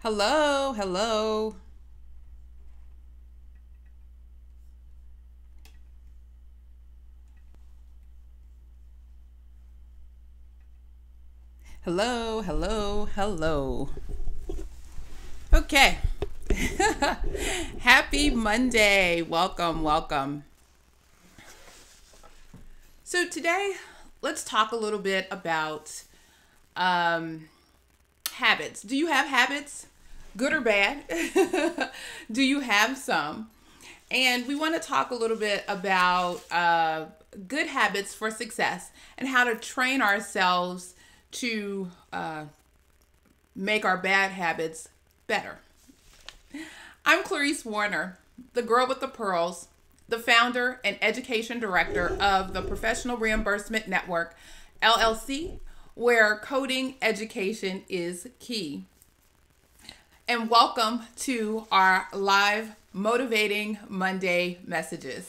Hello, hello. Hello, hello, hello. Okay. Happy Monday. Welcome, welcome. So today, let's talk a little bit about habits. Do you have habits? Good or bad? Do you have some? And we want to talk a little bit about good habits for success and how to train ourselves to make our bad habits better. I'm Clarice Warner, the girl with the pearls, the founder and education director of the Professional Reimbursement Network, LLC, where coding education is key. And welcome to our live Motivating Monday messages.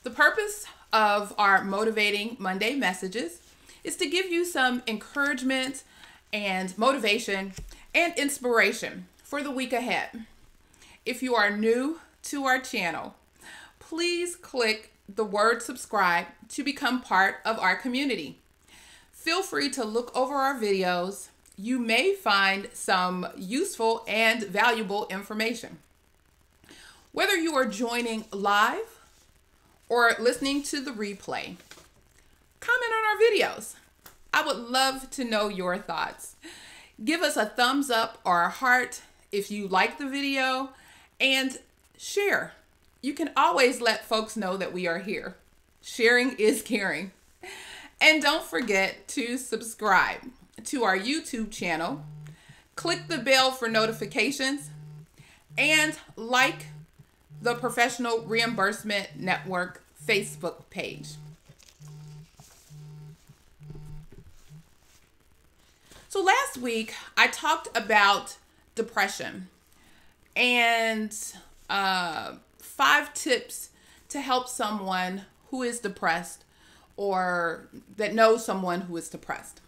The purpose of our Motivating Monday messages is to give you some encouragement and motivation and inspiration for the week ahead. If you are new to our channel, please click the word subscribe to become part of our community. Feel free to look over our videos. You may find some useful and valuable information. Whether you are joining live or listening to the replay, comment on our videos. I would love to know your thoughts. Give us a thumbs up or a heart if you like the video, and share. You can always let folks know that we are here. Sharing is caring. And don't forget to subscribe to our YouTube channel, click the bell for notifications, and like the Professional Reimbursement Network Facebook page. So last week, I talked about depression and 5 tips to help someone who is depressed or that knows someone who is depressed.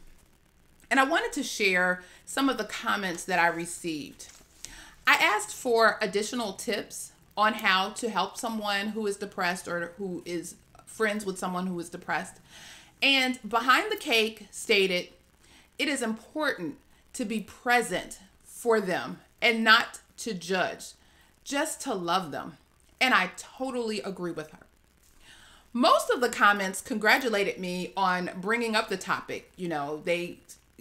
And I wanted to share some of the comments that I received. I asked for additional tips on how to help someone who is depressed or who is friends with someone who is depressed. And Behind the Cake stated, it is important to be present for them and not to judge, just to love them. And I totally agree with her. Most of the comments congratulated me on bringing up the topic. You know, they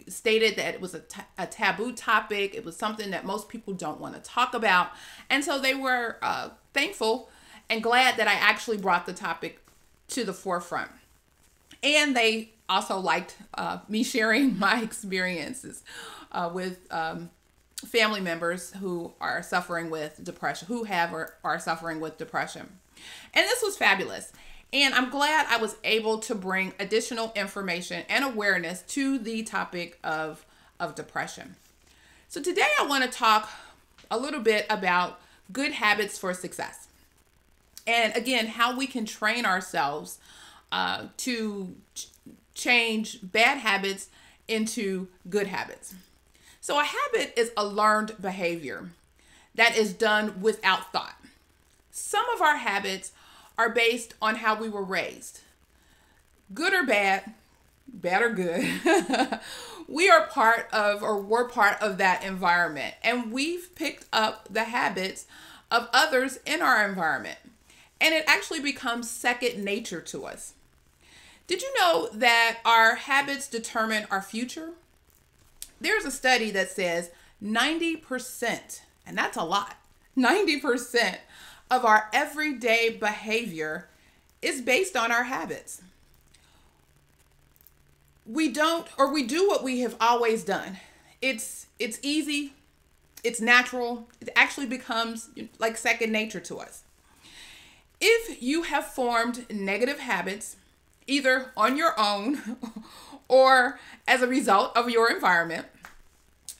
stated that it was a taboo topic. It was something that most people don't want to talk about. And so they were thankful and glad that I actually brought the topic to the forefront. And they also liked me sharing my experiences with family members who are suffering with depression, who have or are suffering with depression. And this was fabulous. And I'm glad I was able to bring additional information and awareness to the topic of depression. So today I want to talk a little bit about good habits for success. And again, how we can train ourselves to change bad habits into good habits. So a habit is a learned behavior that is done without thought. Some of our habits are based on how we were raised. Good or bad, bad or good, we are part of, or we're part of that environment. And we've picked up the habits of others in our environment. And it actually becomes second nature to us. Did you know that our habits determine our future? There's a study that says 90%, and that's a lot, 90% of our everyday behavior is based on our habits. We do what we have always done. It's easy, it's natural, it actually becomes like second nature to us. If you have formed negative habits, either on your own or as a result of your environment,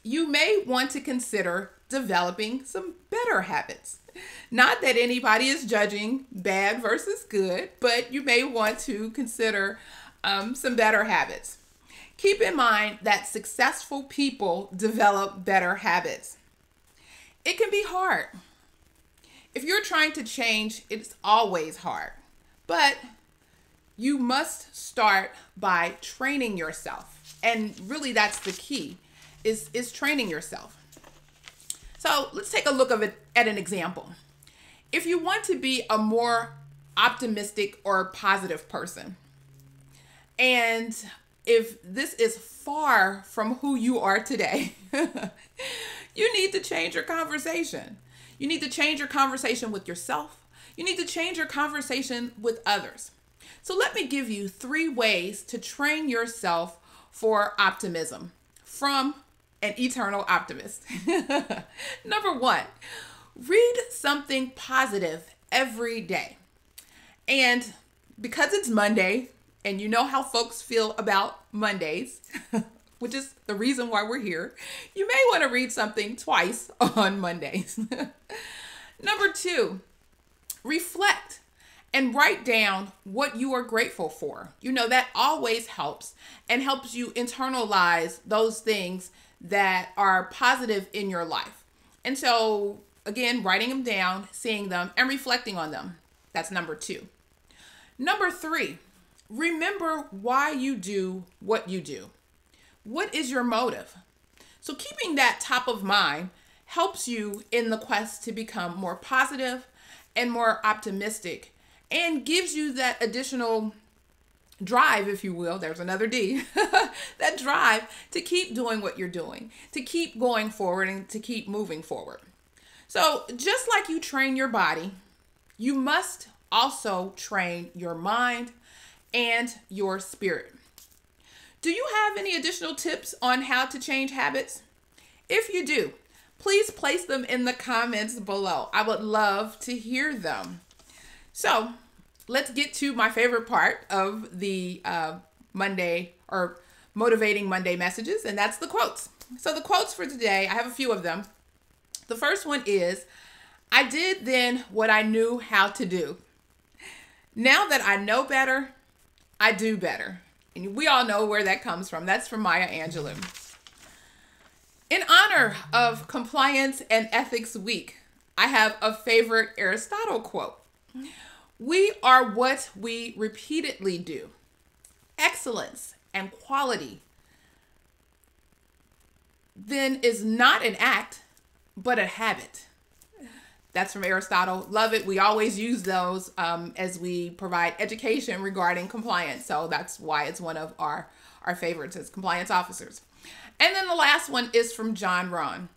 you may want to consider developing some better habits. Not that anybody is judging bad versus good, but you may want to consider some better habits. Keep in mind that successful people develop better habits. It can be hard. If you're trying to change, it's always hard. But you must start by training yourself. And really that's the key, is training yourself. So let's take a look at an example. If you want to be a more optimistic or positive person, and if this is far from who you are today, you need to change your conversation. You need to change your conversation with yourself. You need to change your conversation with others. So let me give you 3 ways to train yourself for optimism from an eternal optimist. Number 1, read something positive every day. And because it's Monday, and you know how folks feel about Mondays, which is the reason why we're here, you may want to read something twice on Mondays. Number 2, reflect and write down what you are grateful for. You know, that always helps and helps you internalize those things that are positive in your life. And so, again, writing them down, seeing them, and reflecting on them. That's number 2. Number 3, remember why you do what you do. What is your motive? So keeping that top of mind helps you in the quest to become more positive and more optimistic, and gives you that additional drive, if you will, there's another D, that drive to keep doing what you're doing, to keep going forward and to keep moving forward. So just like you train your body, you must also train your mind and your spirit. Do you have any additional tips on how to change habits? If you do, please place them in the comments below. I would love to hear them. So let's get to my favorite part of the Monday or motivating Monday messages, and that's the quotes. So the quotes for today, I have a few of them. The first one is, I did then what I knew how to do. Now that I know better, I do better. And we all know where that comes from. That's from Maya Angelou. In honor of Compliance and Ethics Week, I have a favorite Aristotle quote. We are what we repeatedly do. Excellence and quality then is not an act, but a habit. That's from Aristotle. Love it. We always use those as we provide education regarding compliance. So that's why it's one of our favorites as compliance officers. And then the last one is from John Rohn.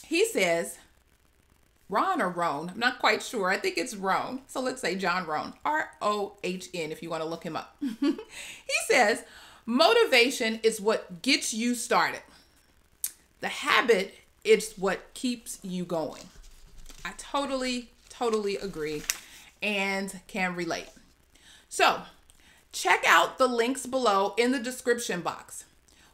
He says, Ron or Rohn, I'm not quite sure. I think it's Rohn. So let's say John Rohn, R-O-H-N, if you want to look him up. He says, Motivation is what gets you started. The habit is what keeps you going. I totally agree and can relate. So, check out the links below in the description box.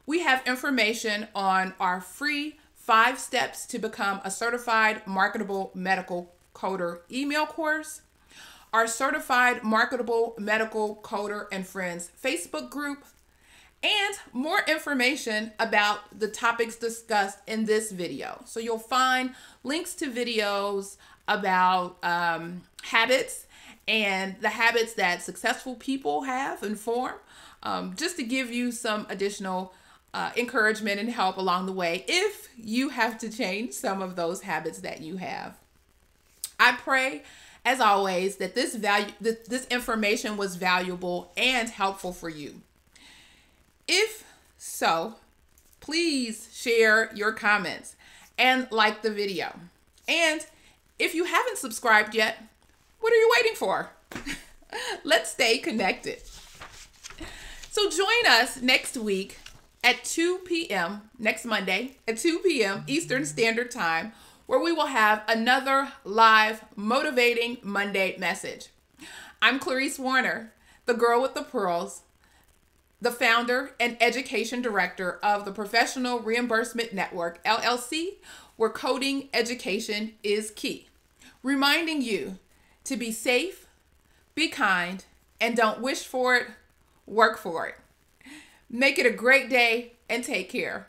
We have information on our free 5 steps to become a certified marketable medical coder email course, our certified marketable medical coder and friends Facebook group, and more information about the topics discussed in this video. So you'll find links to videos about habits and the habits that successful people have and form, just to give you some additional encouragement and help along the way if you have to change some of those habits that you have. I pray, as always, that this information was valuable and helpful for you. If so, please share your comments and like the video. And if you haven't subscribed yet, what are you waiting for? Let's stay connected. So join us next week at 2 p.m., next Monday at 2 p.m. Eastern Standard Time, where we will have another live Motivating Monday message. I'm Clarice Warner, the girl with the pearls, the founder and education director of the Professional Reimbursement Network, LLC, where coding education is key. Reminding you to be safe, be kind, and don't wish for it, work for it. Make it a great day and take care.